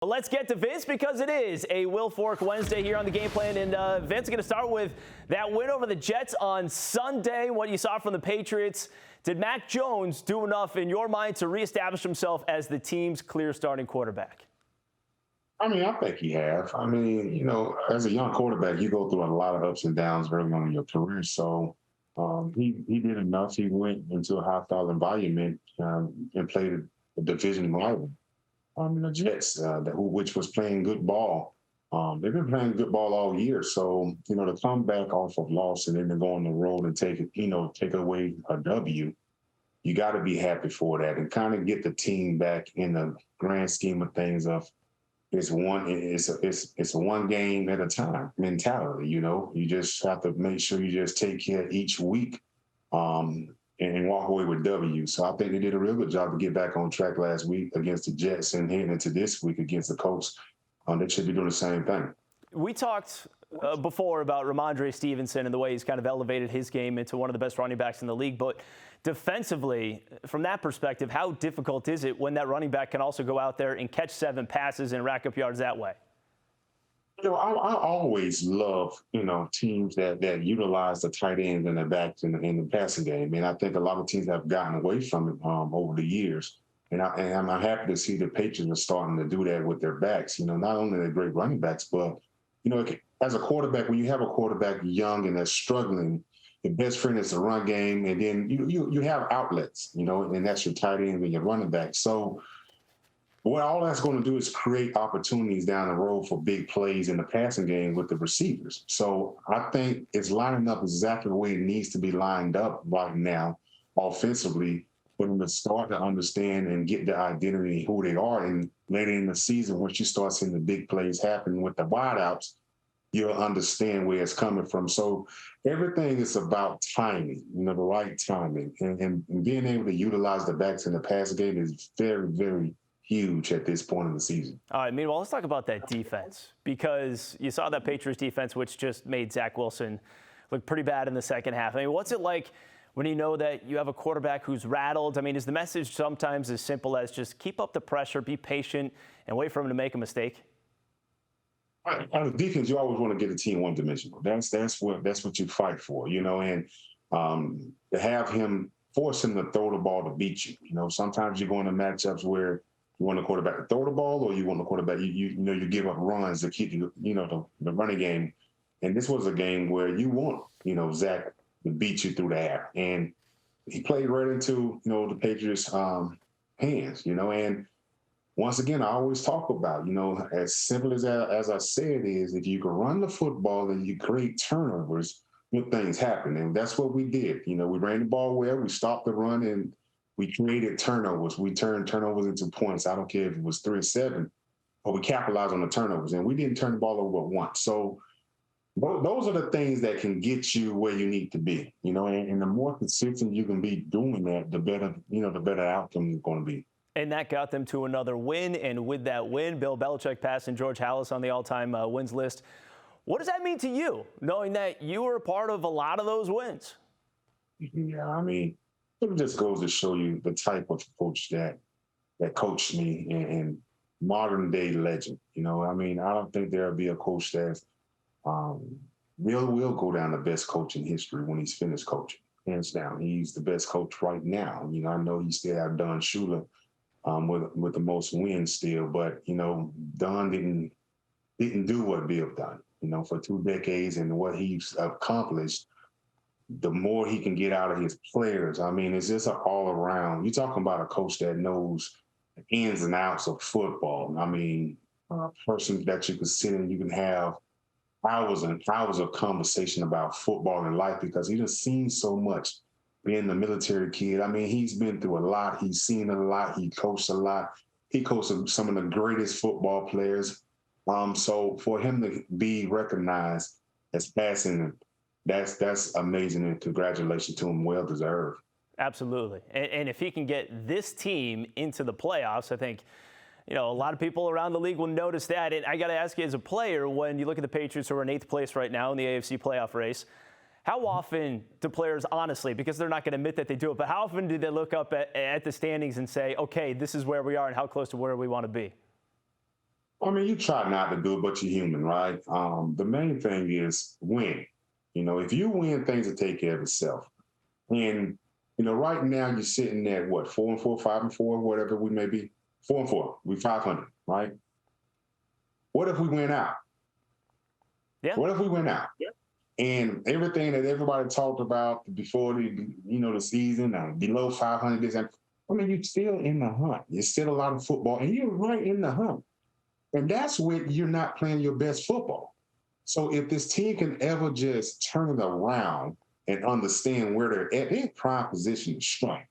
Well, let's get to Vince because it is a Wilfork Wednesday here on the Game Plan. And Vince, is going to start with that win over the Jets on Sunday. What you saw from the Patriots. Did Mac Jones do enough in your mind to reestablish himself as the team's clear starting quarterback? I mean, I think he has. I mean, as a young quarterback, you go through a lot of ups and downs early on in your career. So he did enough. He went into a hostile environment and played a division rival. The Jets, which was playing good ball. They've been playing good ball all year. So, to come back off of loss and then to go on the road and take away a W, you got to be happy for that and kind of get the team back in the grand scheme of things of it's a one game at a time mentality. You just have to make sure you just take care each week. And walk away with W. So I think they did a real good job to get back on track last week against the Jets and heading into this week against the Colts. They should be doing the same thing. We talked before about Ramondre Stevenson and the way he's kind of elevated his game into one of the best running backs in the league. But defensively, from that perspective, how difficult is it when that running back can also go out there and catch 7 passes and rack up yards that way? I always love, teams that utilize the tight ends and the backs in the passing game. And I think a lot of teams have gotten away from it over the years. And I'm happy to see the Patriots are starting to do that with their backs. Not only are they great running backs, but, as a quarterback, when you have a quarterback young and that's struggling, the best friend is the run game. And then you have outlets, and that's your tight end and your running back. So what all that's going to do is create opportunities down the road for big plays in the passing game with the receivers. So I think it's lining up exactly the way it needs to be lined up right now offensively for them to start to understand and get the identity who they are. And later in the season, once you start seeing the big plays happen with the wideouts, you'll understand where it's coming from. So everything is about timing, the right timing. And being able to utilize the backs in the passing game is very, very huge at this point in the season. All right, meanwhile, let's talk about that defense because you saw that Patriots defense, which just made Zach Wilson look pretty bad in the second half. I mean, what's it like when you know that you have a quarterback who's rattled? I mean, is the message sometimes as simple as just keep up the pressure, be patient, and wait for him to make a mistake? On the defense, you always want to get a team one-dimensional. That's what you fight for, and to have him force him to throw the ball to beat you. Sometimes you're going to matchups where you want the quarterback to throw the ball, or you want the quarterback, you give up runs to keep the running game. And this was a game where you want, Zach to beat you through the air. And he played right into, the Patriots' hands, and once again, I always talk about, as simple as I said is, if you can run the football and you create turnovers, good things happen. And that's what we did. We ran the ball well, we stopped the run, and we created turnovers. We turned turnovers into points. I don't care if it was 3 or 7, but we capitalized on the turnovers. And we didn't turn the ball over once. So those are the things that can get you where you need to be. And the more consistent you can be doing that, the better, the better outcome is going to be. And that got them to another win. And with that win, Bill Belichick passing George Halas on the all-time wins list. What does that mean to you, knowing that you were a part of a lot of those wins? Yeah, I mean, it just goes to show you the type of coach that coached me and modern day legend. I don't think there'll be a coach that will go down the best coach in history when he's finished coaching. Hands down, he's the best coach right now. I know you still have Don Shula with the most wins still, but Don didn't do what Bill done. For 2 decades and what he's accomplished. The more he can get out of his players, it's just an all-around. You're talking about a coach that knows the ins and outs of football. A person that you can sit and you can have hours and hours of conversation about football and life because he just seen so much being the military kid. He's been through a lot. He's seen a lot. He coached a lot. He coached some of the greatest football players. So for him to be recognized as passing, that's amazing, and congratulations to him. Well deserved. Absolutely. And if he can get this team into the playoffs, I think, a lot of people around the league will notice that. And I got to ask you, as a player, when you look at the Patriots who are in 8th place right now in the AFC playoff race, how often do players, honestly, because they're not going to admit that they do it, but how often do they look up at the standings and say, okay, this is where we are and how close to where we want to be? I mean, you try not to do it, but you're human, right? The main thing is win. If you win, things will take care of itself. And right now you're sitting at what, 4-4, 5-4, whatever we may be. 4-4. We 500, right? What if we win out? Yeah. What if we win out? Yeah. And everything that everybody talked about before the season, below 500, you're still in the hunt. You're still a lot of football, and you're right in the hunt. And that's when you're not playing your best football. So if this team can ever just turn it around and understand where they're at, they're in prime position to strike.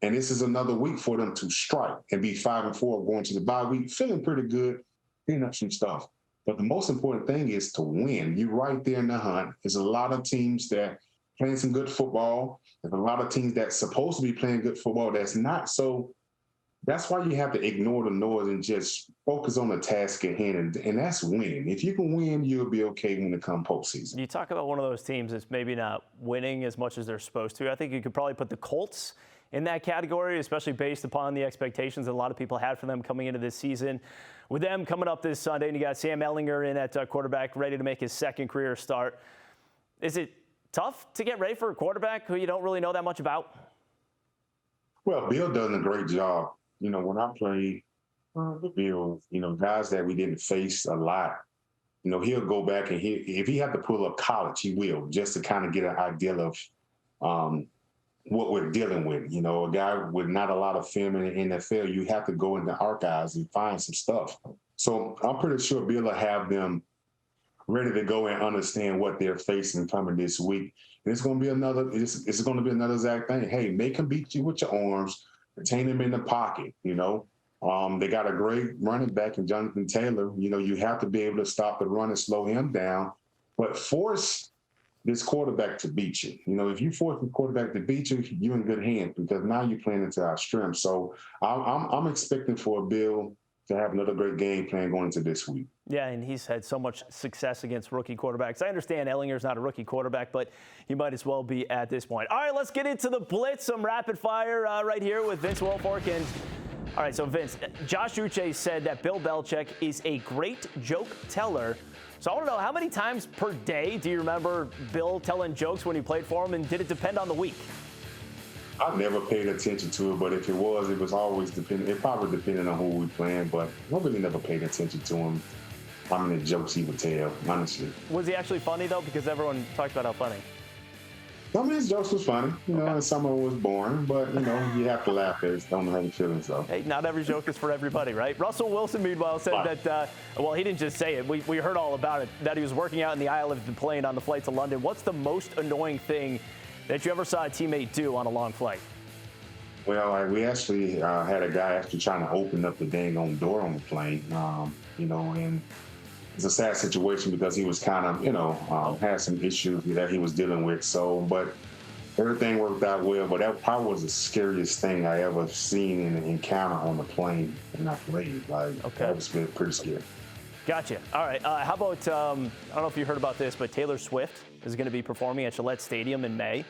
And this is another week for them to strike and be 5-4 going to the bye week, feeling pretty good, cleaning up some stuff. But the most important thing is to win. You're right there in the hunt. There's a lot of teams that playing some good football. There's a lot of teams that's supposed to be playing good football that's not. So that's why you have to ignore the noise and just focus on the task at hand, and that's winning. If you can win, you'll be okay when it comes postseason. You talk about one of those teams that's maybe not winning as much as they're supposed to. I think you could probably put the Colts in that category, especially based upon the expectations that a lot of people had for them coming into this season. With them coming up this Sunday, and you got Sam Ehlinger in at quarterback, ready to make his second career start. Is it tough to get ready for a quarterback who you don't really know that much about? Well, Bill does a great job. When I played the Bills, guys that we didn't face a lot, he'll go back and if he had to pull up college, he will, just to kind of get an idea of what we're dealing with. A guy with not a lot of film in the NFL, you have to go in the archives and find some stuff. So I'm pretty sure Bill will have them ready to go and understand what they're facing coming this week. And it's going to be another exact thing. Hey, make him beat you with your arms. Retain him in the pocket, They got a great running back in Jonathan Taylor. You have to be able to stop the run and slow him down, but force this quarterback to beat you. If you force the quarterback to beat you, you're in good hands because now you're playing into our strength. So I'm expecting for Bill to have another great game plan going into this week. Yeah, and he's had so much success against rookie quarterbacks. I understand Ehlinger's not a rookie quarterback, but he might as well be at this point. All right, let's get into the blitz, some rapid fire right here with Vince Wilfork. And all right, so Vince, Josh Uche said that Bill Belichick is a great joke teller. So I want to know, how many times per day do you remember Bill telling jokes when he played for him, and did it depend on the week? I never paid attention to it, but if it was always depending. It probably depended on who we playing, but I really never paid attention to him. How many jokes he would tell, honestly. Was he actually funny, though? Because everyone talked about how funny. Some of his jokes was funny, and some of it was boring, but, you have to laugh at it. Don't have any feelings, though. Hey, not every joke is for everybody, right? Russell Wilson, meanwhile, said that, well, he didn't just say it. We heard all about it, that he was working out in the aisle of the plane on the flight to London. What's the most annoying thing that you ever saw a teammate do on a long flight? Well, we actually had a guy actually trying to open up the dang on door on the plane, and it's a sad situation because he was kind of, had some issues that he was dealing with. So, but everything worked out well. But that probably was the scariest thing I ever seen in an encounter on the plane when I played. That was pretty scary. Gotcha. All right. How about, I don't know if you heard about this, but Taylor Swift is going to be performing at Gillette Stadium in May.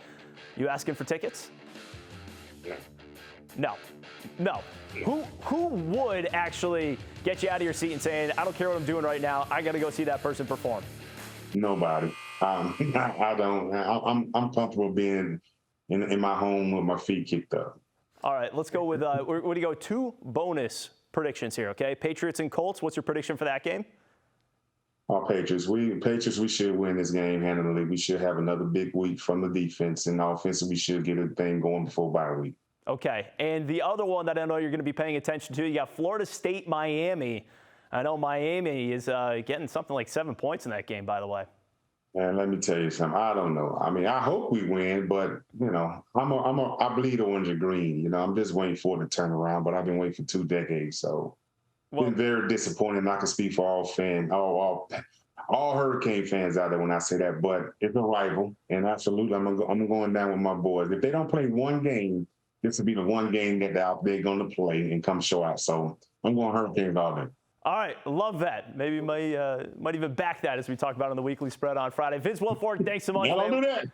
You asking for tickets? No. Who would actually get you out of your seat and saying, I don't care what I'm doing right now, I got to go see that person perform? Nobody. I don't. I'm comfortable being in my home with my feet kicked up. All right, let's go with, we're going to go 2 bonus predictions here, okay? Patriots and Colts, what's your prediction for that game? Patriots, we should win this game handily. We should have another big week from the defense, and offense, we should get a thing going before bye week. Okay, and the other one that I know you're going to be paying attention to, you got Florida State, Miami. I know Miami is getting something like 7 points in that game, by the way. Man, let me tell you something. I don't know. I mean, I hope we win, but I bleed orange and green. I'm just waiting for it to turn around. But I've been waiting for 2 decades, so been very disappointed. I can speak for all Hurricane fans out there when I say that. But it's a rival, and absolutely, I'm going down with my boys. If they don't play one game, this will be the one game that they're going to play and come show out. So I'm going Hurricanes all day. All right, love that. Maybe might even back that as we talk about on the weekly spread on Friday. Vince Wilfork, thanks so much. Don't do that.